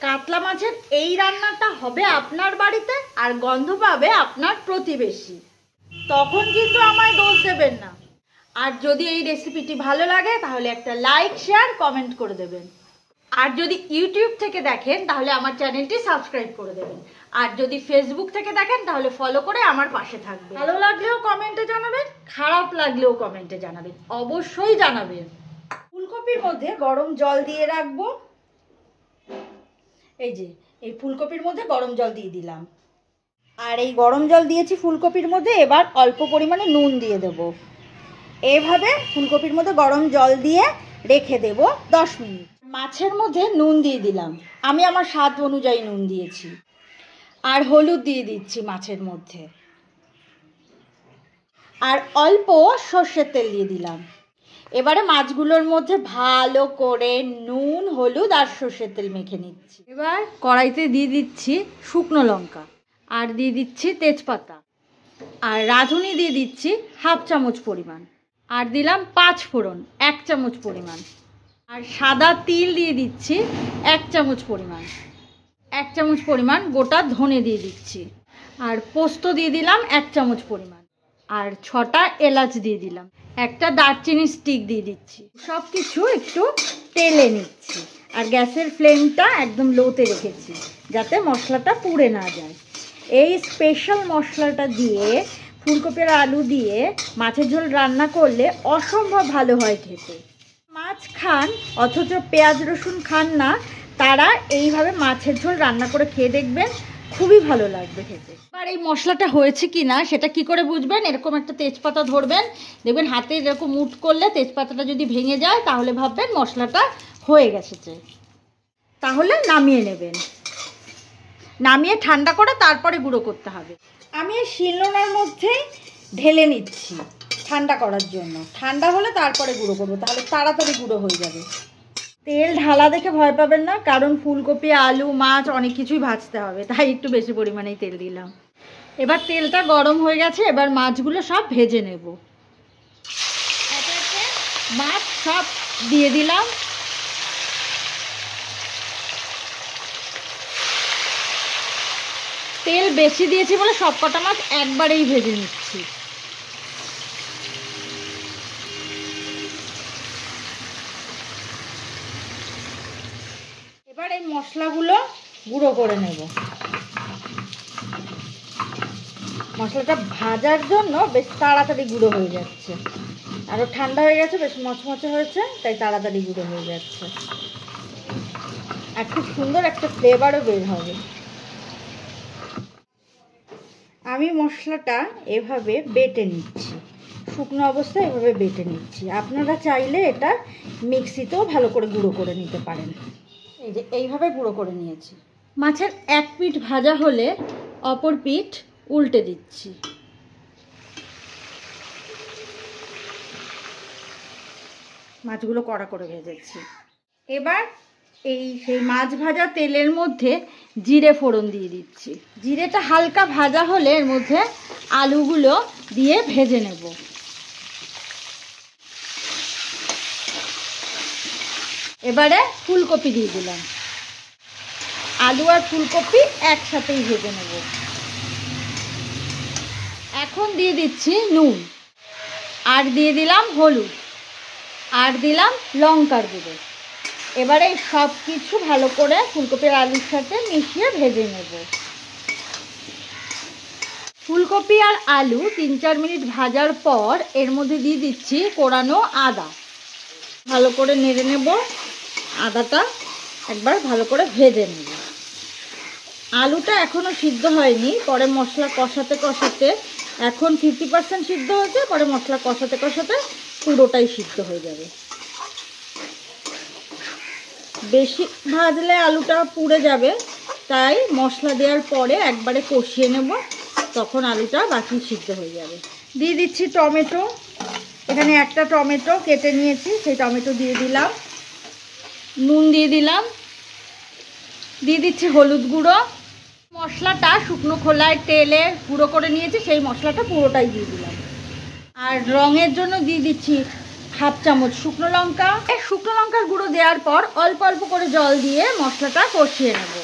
কাতলা মাছের এই রান্নাটা হবে আপনার বাড়িতে আর গন্ধ পাবে আপনার প্রতিবেশী, তখন কিন্তু আমায় দোষ দেবেন না। আর যদি এই রেসিপিটি ভালো লাগে তাহলে একটা লাইক, শেয়ার, কমেন্ট করে দেবেন। আর যদি ইউটিউব থেকে দেখেন তাহলে আমার চ্যানেলটি সাবস্ক্রাইব করে দেবেন। আর যদি ফেসবুক থেকে দেখেন তাহলে ফলো করে আমার পাশে থাকবেন। ভালো লাগলেও কমেন্টে জানাবেন, খারাপ লাগলেও কমেন্টে জানাবেন, অবশ্যই জানাবেন। ফুলকপির মধ্যে গরম জল দিয়ে রাখবো। এই যে এই ফুলকপির মধ্যে গরম জল দিয়ে দিলাম। আর এই গরম জল দিয়েছি ফুলকপির মধ্যে, এবার অল্প পরিমাণে নুন দিয়ে দেব। এইভাবে ফুলকপির মধ্যে গরম জল দিয়ে রেখে দেব 10 মিনিট। মাছের মধ্যে নুন দিয়ে দিলাম, আমি আমার স্বাদ অনুযায়ী নুন দিয়েছি। আর হলুদ দিয়ে দিচ্ছি মাছের মধ্যে। আর অল্প সর্ষের তেল দিয়ে দিলাম। এবারে মাছগুলোর মধ্যে ভালো করে নুন, হলুদ আর সর্ষের তেল মেখে নিচ্ছি। এবার কড়াইতে দিয়ে দিচ্ছি শুকনো লঙ্কা, আর দিয়ে দিচ্ছি তেজপাতা, আর রাঁধুনি দিয়ে দিচ্ছি 1/2 চামচ পরিমাণ, আর দিলাম 5 ফোড়ন 1 চামচ পরিমাণ, আর সাদা তিল দিয়ে দিচ্ছি 1 চামচ পরিমাণ, 1 চামচ পরিমাণ গোটা ধনে দিয়ে দিচ্ছি, আর পোস্ত দিয়ে দিলাম 1 চামচ পরিমাণ, আর 6টা এলাচ দিয়ে দিলাম, একটা দারচিনি স্টিক দিয়ে দিচ্ছি। সব কিছু একটু তেলে নিচ্ছি, আর গ্যাসের ফ্লেমটা একদম লোতে রেখেছি যাতে মশলাটা পুড়ে না যায়। এই স্পেশাল মশলাটা দিয়ে ফুলকপি আর আলু দিয়ে মাছের ঝোল রান্না করলে অসম্ভব ভালো হয় খেতে। মাছ খান অথচ পেঁয়াজ রসুন খান না, তারা এইভাবে মাছের ঝোল রান্না করে খেয়ে দেখবেন, খুবই ভালো লাগবে খেতে। আর এই মশলাটা হয়েছে কি না সেটা কি করে বুঝবেন? এরকম একটা তেজপাতা ধরবেন, দেখবেন হাতে এরকম মুঠ করলে তেজপাতাটা যদি ভেঙে যায় তাহলে ভাববেন মশলাটা হয়ে গেছে। তাহলে নামিয়ে নেবেন, নামিয়ে ঠান্ডা করে তারপরে গুঁড়ো করতে হবে। আমি এই শিলনোড়ার মধ্যেই ঢেলে নিচ্ছি ঠান্ডা করার জন্য। ঠান্ডা হলে তারপরে গুঁড়ো করবো, তাহলে তাড়াতাড়ি গুঁড়ো হয়ে যাবে। তেল ঢালা দেখে ভয় পাবেন না, কারণ ফুলকপি, আলু, মাছ অনেক কিছুই ভাজতে হবে, তাই একটু বেশি পরিমাণেই তেল দিলাম। এবার তেলটা গরম হয়ে গেছে, এবার মাছগুলো সব ভেজে নেব। একে একে মাছ সব দিয়ে দিলাম। তেল বেশি দিয়েছি বলে সব কটা মাছ একবারেই ভেজে নিচ্ছি। এবার এই মশলাগুলো গুঁড়ো করে নেব। মশলাটা ভাজার জন্য বেশ তাড়াতাড়ি গুঁড়ো হয়ে যাচ্ছে, আরও ঠান্ডা হয়ে গেছে, বেশ মচমচে হয়েছে, তাই তাড়াতাড়ি গুঁড়ো হয়ে যাচ্ছে। আর খুব সুন্দর একটা ফ্লেভারও বের হবে। আমি মশলাটা এভাবে বেটে নিচ্ছি, শুকনো অবস্থায় এভাবে বেটে নিচ্ছি। আপনারা চাইলে এটা মিক্সিতেও ভালো করে গুঁড়ো করে নিতে পারেন। এই যে এইভাবে গুঁড়ো করে নিয়েছি। মাছের এক পিঠ ভাজা হলে অপর পিঠ উল্টে দিচ্ছি। মাছগুলো কড়া করে ভেজেছি। এবার সেই মাছ ভাজা তেলের মধ্যে জিরে ফোড়ন দিয়ে দিচ্ছি। জিরেটা হালকা ভাজা হলে এর মধ্যে আলুগুলো দিয়ে ভেজে নেব। এবারে ফুলকপি দিয়ে দিলাম। আলু আর ফুলকপি একসাথেই ভেজে নেব। এখন দিয়ে দিচ্ছি নুন, আর দিয়ে দিলাম হলুদ, আর দিলাম লঙ্কার গুঁড়ো। এবারে সব কিছু ভালো করে ফুলকপির আলুর সাথে মিশিয়ে ভেজে নেব। ফুলকপি আর আলু 3-4 মিনিট ভাজার পর এর মধ্যে দিয়ে দিচ্ছি কোরানো আদা। ভালো করে নেড়ে নেব, আদাটা একবার ভালো করে ভেজে নেব। আলুটা এখনও সিদ্ধ হয়নি, পরে মশলা কষাতে কষাতে, এখন 50% সিদ্ধ হয়েছে, পরে মশলা কষাতে কষাতে পুরোটাই সিদ্ধ হয়ে যাবে। বেশি ভাজলে আলুটা পুড়ে যাবে, তাই মশলা দেওয়ার পরে একবারে কষিয়ে নেব, তখন আলুটা বাকি সিদ্ধ হয়ে যাবে। দিয়ে দিচ্ছি টমেটো। এখানে একটা টমেটো কেটে নিয়েছি, সেই টমেটো দিয়ে দিলাম। নুন দিয়ে দিলাম, দিয়ে দিচ্ছি হলুদ গুঁড়ো। মশলাটা শুকনো খোলায় তেলে গুঁড়ো করে নিয়েছি, সেই মশলাটা পুরোটাই দিয়ে দিলাম। আর রঙের জন্য দিয়ে দিচ্ছি হাফ চামচ শুকনো লঙ্কা। শুকনো লঙ্কার গুঁড়ো দেওয়ার পর অল্প অল্প করে জল দিয়ে মশলাটা কষিয়ে নেব।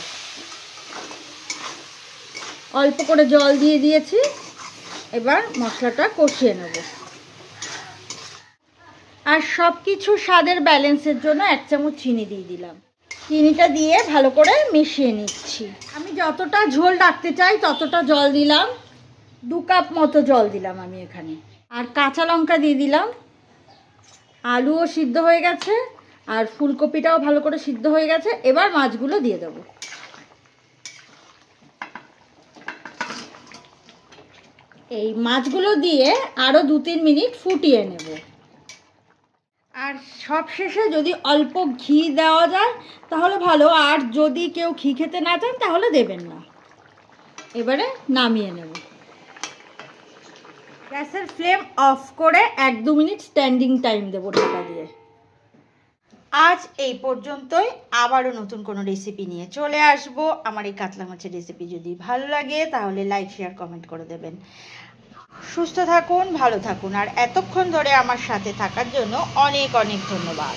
অল্প করে জল দিয়ে দিয়েছি, এবার মশলাটা কষিয়ে নেব। আর সব কিছু স্বাদের ব্যালেন্সের জন্য 1 চামচ চিনি দিয়ে দিলাম। চিনিটা দিয়ে ভালো করে মিশিয়ে নিচ্ছি। আমি যতটা ঝোল রাখতে চাই ততটা জল দিলাম, 2 কাপ মতো জল দিলাম আমি এখানে। আর কাঁচা লঙ্কা দিয়ে দিলাম। আলুও সিদ্ধ হয়ে গেছে আর ফুলকপিটাও ভালো করে সিদ্ধ হয়ে গেছে। এবার মাছগুলো দিয়ে দেবো। এই মাছগুলো দিয়ে আরও 2-3 মিনিট ফুটিয়ে নেব। আর সব শেষে যদি অল্প ঘি দেওয়া যায় তাহলে ভালো, আর যদি কেউ ঘি খেতে না চান তাহলে দেবেন না। এবারে নামিয়ে নেব। গ্যাসের ফ্লেম অফ করে 1-2 মিনিট স্ট্যান্ডিং টাইম দেবো ঢাকা দিয়ে। আজ এই পর্যন্তই। আবারও নতুন কোনো রেসিপি নিয়ে চলে আসব। আমার এই কাতলা মাছের রেসিপি যদি ভালো লাগে তাহলে লাইক, শেয়ার, কমেন্ট করে দেবেন। সুস্থ থাকুন, ভালো থাকুন, আর এতক্ষণ ধরে আমার সাথে থাকার জন্য অনেক অনেক ধন্যবাদ।